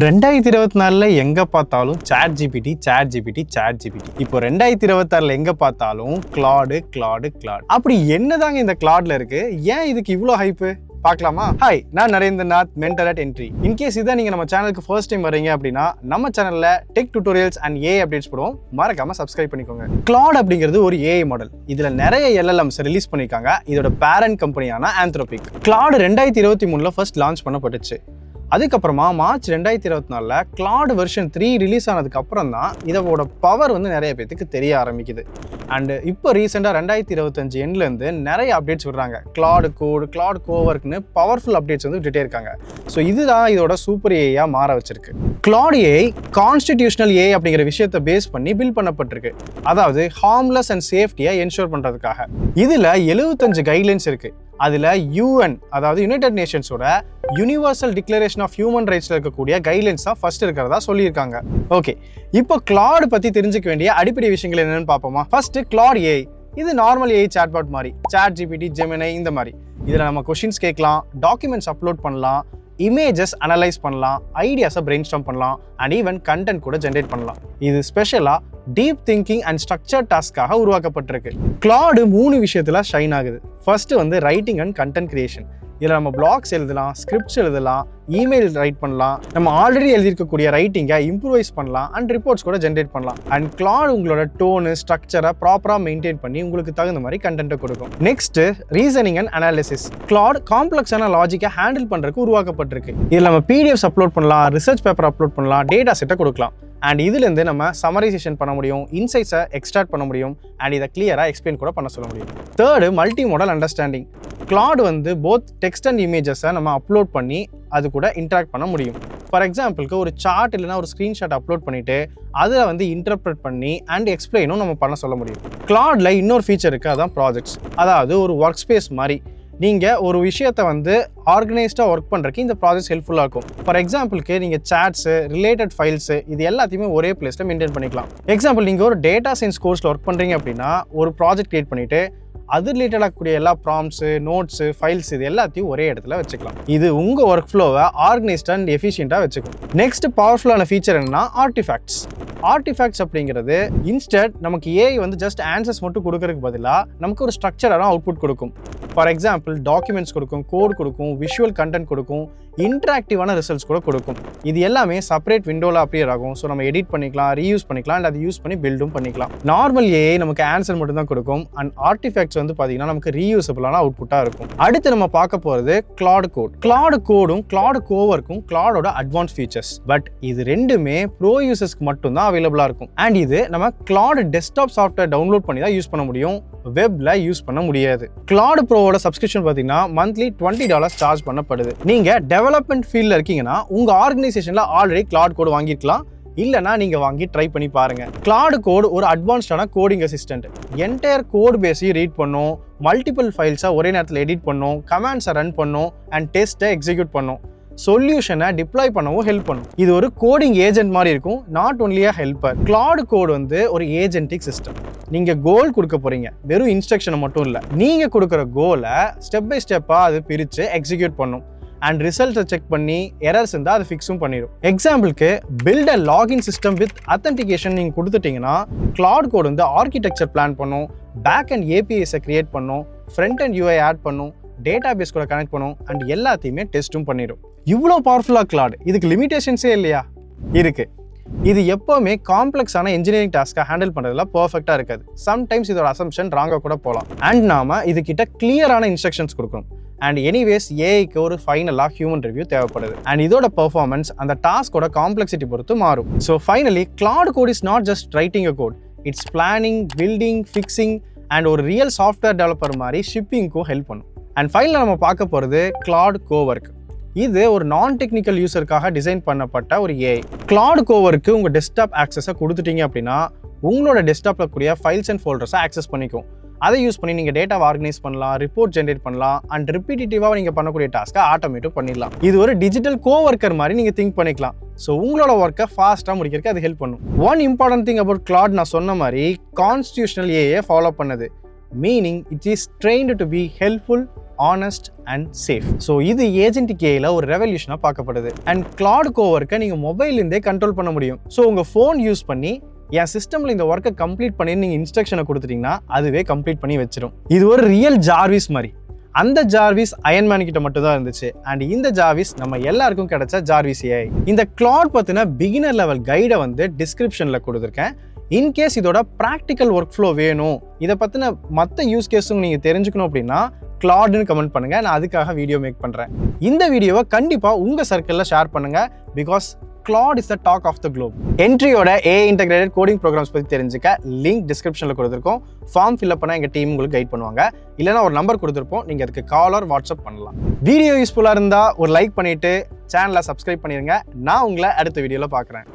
2024ல எங்க பார்த்தாலும் chat GPT இப்போ 2026ல எங்க பார்த்தாலும் கிளாடு அப்படி என்னதாங்க இந்த கிளாட்ல இருக்கு? ஏன் இதுக்கு இவ்ளோ ஹைப்பு பார்க்கலாமா? ஹாய், நான் Narendranath, mentor at entry. In case இதான் நீங்க நம்ம சேனலுக்கு ஃபர்ஸ்ட் டைம் வரீங்க அப்படின்னா நம்ம சேனல்ல tech tutorials and AI updates போடுவோம். மறக்காம சப்ஸ்கிரைப் பண்ணிக்கோங்க. கிளாட் அப்படிங்கிறது ஒரு ஏஐ மாடல். இதுல நிறைய எல்எல்எம்ஸ் ரிலீஸ் பண்ணிருக்காங்க. இதோட பேரண்ட் கம்பெனியான ஆந்த்ரோபிக். கிளாட் 2023ல ஃபர்ஸ்ட் லான்ச் பண்ணப்பட்டுச்சு. அதுக்கப்புறமா மார்ச் 2024ல கிளாட் வெர்ஷன் 3 ரிலீஸ் ஆனதுக்கு அப்புறம் தான் இதோட பவர் நிறைய பேத்துக்கு தெரிய ஆரம்பிக்குது. அண்ட் இப்போ ரீசெண்டாக 2025 எண்ட்லேருந்து நிறைய அப்டேட்ஸ் விடுறாங்க. கிளாட் கோவர்க்னு பவர்ஃபுல் அப்டேட்ஸ் விட்டுட்டே இருக்காங்க. ஸோ இதுதான் இதோட சூப்பர் ஏஐயா மாற வச்சிருக்கு. கிளாட் ஏஐ கான்ஸ்டிடியூஷனல் ஏஐ அப்படிங்கிற விஷயத்தை பேஸ் பண்ணி பில்ட் பண்ணப்பட்டிருக்கு. அதாவது ஹார்ம்லெஸ் அண்ட் சேஃப்டியை என்ஷூர் பண்ணுறதுக்காக. இதில் 75 கைட்லைன்ஸ் இருக்கு. அதில் யூஎன், அதாவது யுனைடெட் நேஷன்ஸோட யூனிவர்சல் டிக்ளரேஷன் ஆஃப் ஹியூமன் ரைட்ஸ்ல இருக்கக்கூடிய கைட்லைன்ஸ் தான் ஃபர்ஸ்ட் இருக்கிறதா சொல்லியிருக்காங்க. ஓகே, இப்போ கிளாட் பத்தி தெரிஞ்சுக்க வேண்டிய அடிப்படை விஷயங்கள் என்னன்னு பார்ப்போமா? ஃபர்ஸ்ட், கிளாட் ஏஐ இது நார்மல் ஏஐ சாட்பாட் மாதிரி, சாட் ஜிபிடி, ஜெமினை இந்த மாதிரி. இதில் நம்ம கொஷின்ஸ் கேட்கலாம், டாக்குமெண்ட்ஸ் அப்லோட் பண்ணலாம், இமேஜஸ் அனலைஸ் பண்ணலாம், ஐடியாஸை பிரெயின் ஸ்டார்ம் பண்ணலாம், அண்ட் ஈவன் கண்டென்ட் கூட ஜென்ரேட் பண்ணலாம். இது ஸ்பெஷலாக டீப் திங்கிங் அண்ட் ஸ்ட்ரக்சர் டாஸ்க்காக உருவாக்கப்பட்டிருக்கு. கிளாட் 3 விஷயத்துல ஷைன் ஆகுது. First writing and content creation. இதில் நம்ம பிளாக்ஸ் எழுதலாம், ஸ்கிரிப்ட்ஸ் எழுதலாம், இமெயில் ரைட் பண்ணலாம், நம்ம ஆல்ரெடி எழுதியிருக்கக்கூடிய ரைட்டிங்கை இம்ப்ரூவைஸ் பண்ணலாம், அண்ட் ரிப்போர்ட்ஸ் கூட ஜென்ரேட் பண்ணலாம். அண்ட் கிளாட் உங்களோட டோனு, ஸ்ட்ரக்சரை ப்ராப்பராக மெயின்டைன் பண்ணி உங்களுக்கு தகுந்த மாதிரி கண்டென்ட்டை கொடுக்கும். Next, reasoning and analysis. Claude காம்ப்ளெக்ஸான லாஜிக்கை ஹேண்டில் பண்ணுறதுக்கு உருவாக்கப்பட்டிருக்கு. இதில் நம்ம பிடிஎஃப்ஸ் அப்லோட் பண்ணலாம், ரிசர்ச் பேப்பர் அப்லோட் பண்ணலாம், டேட்டா செட்டை கொடுக்கலாம். அண்ட் இதுலேருந்து நம்ம சமரைசேஷன் பண்ண முடியும், இன்சைட்ஸை எக்ஸ்ட்ராக்ட் பண்ண முடியும், அண்ட் இதை கிளியராக எக்ஸ்பிளைன் கூட பண்ண சொல்ல முடியும். Third, multi modal understanding. Claude both text and இமேஜஸை நம்ம அப்லோட் பண்ணி அது கூட இன்ட்ராக்ட் பண்ண முடியும். ஃபார் எக்ஸாம்பிளுக்கு ஒரு சார்ட் இல்லைனா ஒரு ஸ்க்ரீன்ஷாட் அப்லோட் பண்ணிவிட்டு அதில் இன்டர்பிரட் பண்ணி அண்ட் எக்ஸ்பிளைனும் நம்ம பண்ண சொல்ல முடியும். கிளாட்ல இன்னொரு ஃபீச்சர் இருக்குது, அதான் ப்ராஜெக்ட்ஸ். அதாவது ஒரு ஒர்க் ஸ்பேஸ் மாதிரி. நீங்கள் ஒரு விஷயத்தை ஆர்கனைஸ்டாக ஒர்க் பண்ணுறதுக்கு இந்த ப்ராஜெக்ட் ஹெல்ப்ஃபுல்லாக இருக்கும். ஃபார் எக்ஸாம்பிளுக்கு நீங்கள் சாட்ஸு, ரிலேட்டட் ஃபைல்ஸு இது எல்லாத்தையுமே ஒரே பிளேஸில் மெயின்டைன் பண்ணிக்கலாம். எக்ஸாம்பிள், நீங்கள் ஒரு டேட்டா சயின்ஸ் கோர்ஸில் ஒர்க் பண்ணுறீங்க அப்படின்னா ஒரு ப்ராஜெக்ட் கிரியேட் பண்ணிவிட்டு அது ரிலேட்டடாக கூடிய எல்லா ப்ராம்ப்ஸு, நோட்ஸு, ஃபைல்ஸ் இது எல்லாத்தையும் ஒரே இடத்துல வச்சுக்கலாம். இது உங்கள் ஒர்க் ஃப்ளோவை ஆர்கனைஸ்ட் அண்ட் எஃபிஷியண்டாக வச்சுக்கும். நெக்ஸ்ட் பவர்ஃபுல்லான ஃபீச்சர் என்னன்னா ஆர்டிஃபேக்ட்ஸ். ஆர்டிஃபேக்ட்ஸ் அப்படிங்கிறது இன்ஸ்டன்ட் நமக்கு ஏஐ ஜஸ்ட் ஆன்சர்ஸ் மட்டும் கொடுக்கறதுக்கு பதிலாக நமக்கு ஒரு ஸ்ட்ரக்சரான அவுட்புட் கொடுக்கும். ஃபார் எக்ஸாம்பிள், டாக்குமெண்ட்ஸ் கொடுக்கும், கோட் கொடுக்கும், விஷுவல் கண்டென்ட் கொடுக்கும், இன்ட்ராக்டிவான ரிசல்ட்ஸ் கூட கொடுக்கும். இது எல்லாமே செப்பரேட் விண்டோவில் அப்பியர் ஆகும். ஸோ நம்ம எடிட் பண்ணிக்கலாம், ரீயூஸ் பண்ணிக்கலாம், அண்ட் அதை யூஸ் பண்ணி பில்டும் பண்ணிக்கலாம். நார்மல் ஏஐ நமக்கு ஆன்சர் மட்டும் தான் கொடுக்கும். அண்ட் ஆர்டிஃபேக்ட்ஸ் பார்த்தீங்கன்னா நமக்கு ரீயூசபிளான அவுட்புட்டாக இருக்கும். அடுத்து நம்ம பார்க்க போகிறது கிளாட் கோட். கிளாட் கோடும் கிளாட் கோவர்க்கும் கிளாடோட அட்வான்ஸ் ஃபீச்சர்ஸ். பட் இது ரெண்டுமே ப்ரோ யூசர்ஸ்க்கு மட்டும் தான் அவைலபிளாக இருக்கும். அண்ட் இது நம்ம கிளாட் டெஸ்க்டாப் சாஃப்ட்வேர் டவுன்லோட் பண்ணி தான் யூஸ் பண்ண முடியும், வெப்ல யூஸ் பண்ண முடியாது. கிளாட் ப்ரோவோட சப்ஸ்கிரிப்ஷன் பார்த்தீங்கன்னா மந்த்லி $20 சார்ஜ் பண்ணப்படுது. நீங்க டெவலப்மெண்ட் ஃபீல்ட்ல இருக்கீங்கன்னா உங்க ஆர்கனைசேஷன்ல ஆல்ரெடி கிளாட் கோட் வாங்கிருக்கலாம், இல்லைனா நீங்க வாங்கி ட்ரை பண்ணி பாருங்க. கிளாட் கோட் ஒரு அட்வான்ஸ்டான கோடிங் அசிஸ்டன்ட். என்டையர் கோட் பேஸையும் ரீட் பண்ணும், மல்டிபிள் ஃபைல்ஸை ஒரே நேரத்தில் எடிட் பண்ணும், கமாண்ட்ஸை ரன் பண்ணும், அண்ட் டெஸ்ட்டை எக்ஸிக்யூட் பண்ணும், சொல்யூஷனை டிப்ளாய் பண்ணவும் ஹெல்ப் பண்ணும். இது ஒரு கோடிங் ஏஜென்ட் மாதிரி இருக்கும், not only a helper. Claude code ஒரு ஏஜென்டிக் சிஸ்டம். நீங்க கோல் கொடுக்க போறீங்க, வெறும் இன்ஸ்ட்ரக்ஷனை மட்டும் இல்லை. நீங்க கொடுக்குற கோலை ஸ்டெப் பை ஸ்டெப்பா அது பிரித்து எக்ஸிக்யூட் பண்ணும், அண்ட் ரிசல்ட்டை செக் பண்ணி எரர்ஸ் இருந்தால் அது ஃபிக்ஸும் பண்ணிடும். எக்ஸாம்பிளுக்கு, build a login system with authentication நீங்கள் கொடுத்துட்டீங்கன்னா கிளாட் கோட் ஆர்கிடெக்சர் பிளான் பண்ணும், பேக் அண்ட் ஏபிஐஸை கிரியேட் பண்ணும், ஃப்ரண்ட் அண்ட் யூஐ ஆட் பண்ணும், டேட்டா பேஸ் கூட கனெக்ட் பண்ணும், அண்ட் எல்லாத்தையுமே டெஸ்ட்டும் பண்ணிடும். இவ்வளோ பவர்ஃபுல்லாக கிளாட், இதுக்கு லிமிடேஷன்ஸே இல்லையா? இருக்கு. இது எப்போவுமே காம்ப்ளெக்ஸான இன்ஜினியரிங் டாஸ்க்கை ஹேண்டில் பண்ணுறதுல பர்ஃபெக்டாக இருக்காது. சம்டைம்ஸ் இதோட அசம்ஷன் ராங்காக கூட போகலாம். அண்ட் நாம இதுகிட்ட கிளியரான இன்ஸ்ட்ரக்ஷன்ஸ் கொடுக்கணும். அண்ட் எனிவேஸ் ஏஐக்கு ஒரு ஃபைனலாக ஹியூமன் ரிவ்யூ தேவைப்படுது. அண்ட் இதோட பெர்ஃபார்மன்ஸ் அந்த டாஸ்கோட காம்ப்ளெக்சிட்டி பொறுத்து மாறும். So finally, Claude Code is not just writing a code, it's planning, building, fixing, and ஒரு ரியல் சாஃப்ட்வேர் டெவலப்பர் மாதிரி ஷிப்பிங்க்கும் ஹெல்ப் பண்ணும். அண்ட் ஃபைனலாக நம்ம பார்க்க போகிறது கிளாட் கோவர்க். இது ஒரு நான் டெக்னிக்கல் யூசருக்காக டிசைன் பண்ணப்பட்ட ஒரு ஏஐ. கிளாட் கோவர்க்கு உங்கள் டெஸ்க்டாப் ஆக்சஸை கொடுத்துட்டீங்க அப்படின்னா உங்களோட டெஸ்க்டாப்பில் கூடிய ஃபைல்ஸ் அண்ட் ஃபோல்டர்ஸை ஆக்சஸ் பண்ணிக்கும். அதை யூஸ் பண்ணி நீங்கள் டேட்டாவை ஆர்கனைஸ் பண்ணலாம், ரிப்போர்ட் ஜென்ரேட் பண்ணலாம், அண்ட் ரிப்பீட்டேட்டிவாக நீங்கள் பண்ணக்கூடிய டாஸ்க்கை ஆட்டோமேட்டிவ் பண்ணிடலாம். இது ஒரு டிஜிட்டல் கோவர்க்கர் மாதிரி நீங்கள் திங்க் பண்ணிக்கலாம். ஸோ உங்களோட ஒர்க்கை ஃபாஸ்ட்டாக முடிக்கிறதுக்கு அது ஹெல்ப் பண்ணும். One important thing about Claude, நான் சொன்ன மாதிரி கான்ஸ்டியூஷனல் ஏஐ ஃபாலோ பண்ணுது. Meaning it is trained to be helpful, honest and safe. So இது ஏஜென்டிக் ஏஐல ஒரு ரெவல்யூஷனாக பார்க்கப்படுது. அண்ட் கிளாட் கோவர்க்கை நீங்கள் மொபைல்லேருந்தே கண்ட்ரோல் பண்ண முடியும். ஸோ உங்கள் ஃபோன் யூஸ் பண்ணி என் சிஸ்டமில் இந்த ஒர்க்கை கம்ப்ளீட் பண்ணி நீங்கள் இன்ஸ்ட்ரக்ஷனை கொடுத்துட்டீங்கன்னா அதுவே கம்ப்ளீட் பண்ணி வச்சிடும். இது ஒரு ரியல் ஜார்விஸ் மாதிரி. அந்த ஜார்விஸ் அயன்மேன் கிட்ட மட்டும் தான் இருந்துச்சு. அண்ட் இந்த ஜார்விஸ் நம்ம எல்லாருக்கும் கிடைச்ச ஜார்விஸ் ஏஐ. இந்த கிளாட் பற்றின பிகினர் லெவல் கைடை வந்து டிஸ்கிரிப்ஷனில் கொடுத்துருக்கேன். இன்கேஸ் இதோட ப்ராக்டிக்கல் ஒர்க் ஃப்ளோ வேணும், இதை பற்றின மற்ற யூஸ் கேஸும் நீங்கள் தெரிஞ்சுக்கணும் அப்படின்னா கிளாட்னு கமெண்ட் பண்ணுங்கள். நான் அதுக்காக வீடியோ மேக் பண்ணுறேன். இந்த வீடியோவை கண்டிப்பாக உங்கள் சர்க்கிளில் ஷேர் பண்ணுங்கள். Because Claude is the talk of the globe. என்ட்ரியோட AI இன்டெகிரேட்டட் கோடிங் ப்ரோக்ராம்ஸ் பற்றி தெரிஞ்சுக்க லிங்க் டிஸ்கிரிப்ஷனில் கொடுத்துருக்கோம். ஃபார்ம் ஃபில்அப் பண்ண எங்கள் டீம் உங்களுக்கு கைட் பண்ணுவாங்க. இல்லைனா ஒரு நம்பர் கொடுத்துருப்போம், நீங்கள் அதுக்கு கால் ஆர் வாட்ஸ்அப் பண்ணலாம். வீடியோ யூஸ்ஃபுல்லாக இருந்தால் ஒரு லைக் பண்ணிவிட்டு சேனலை சப்ஸ்கிரைப் பண்ணிடுங்க. நான் உங்களை அடுத்த வீடியோவில் பார்க்குறேன்.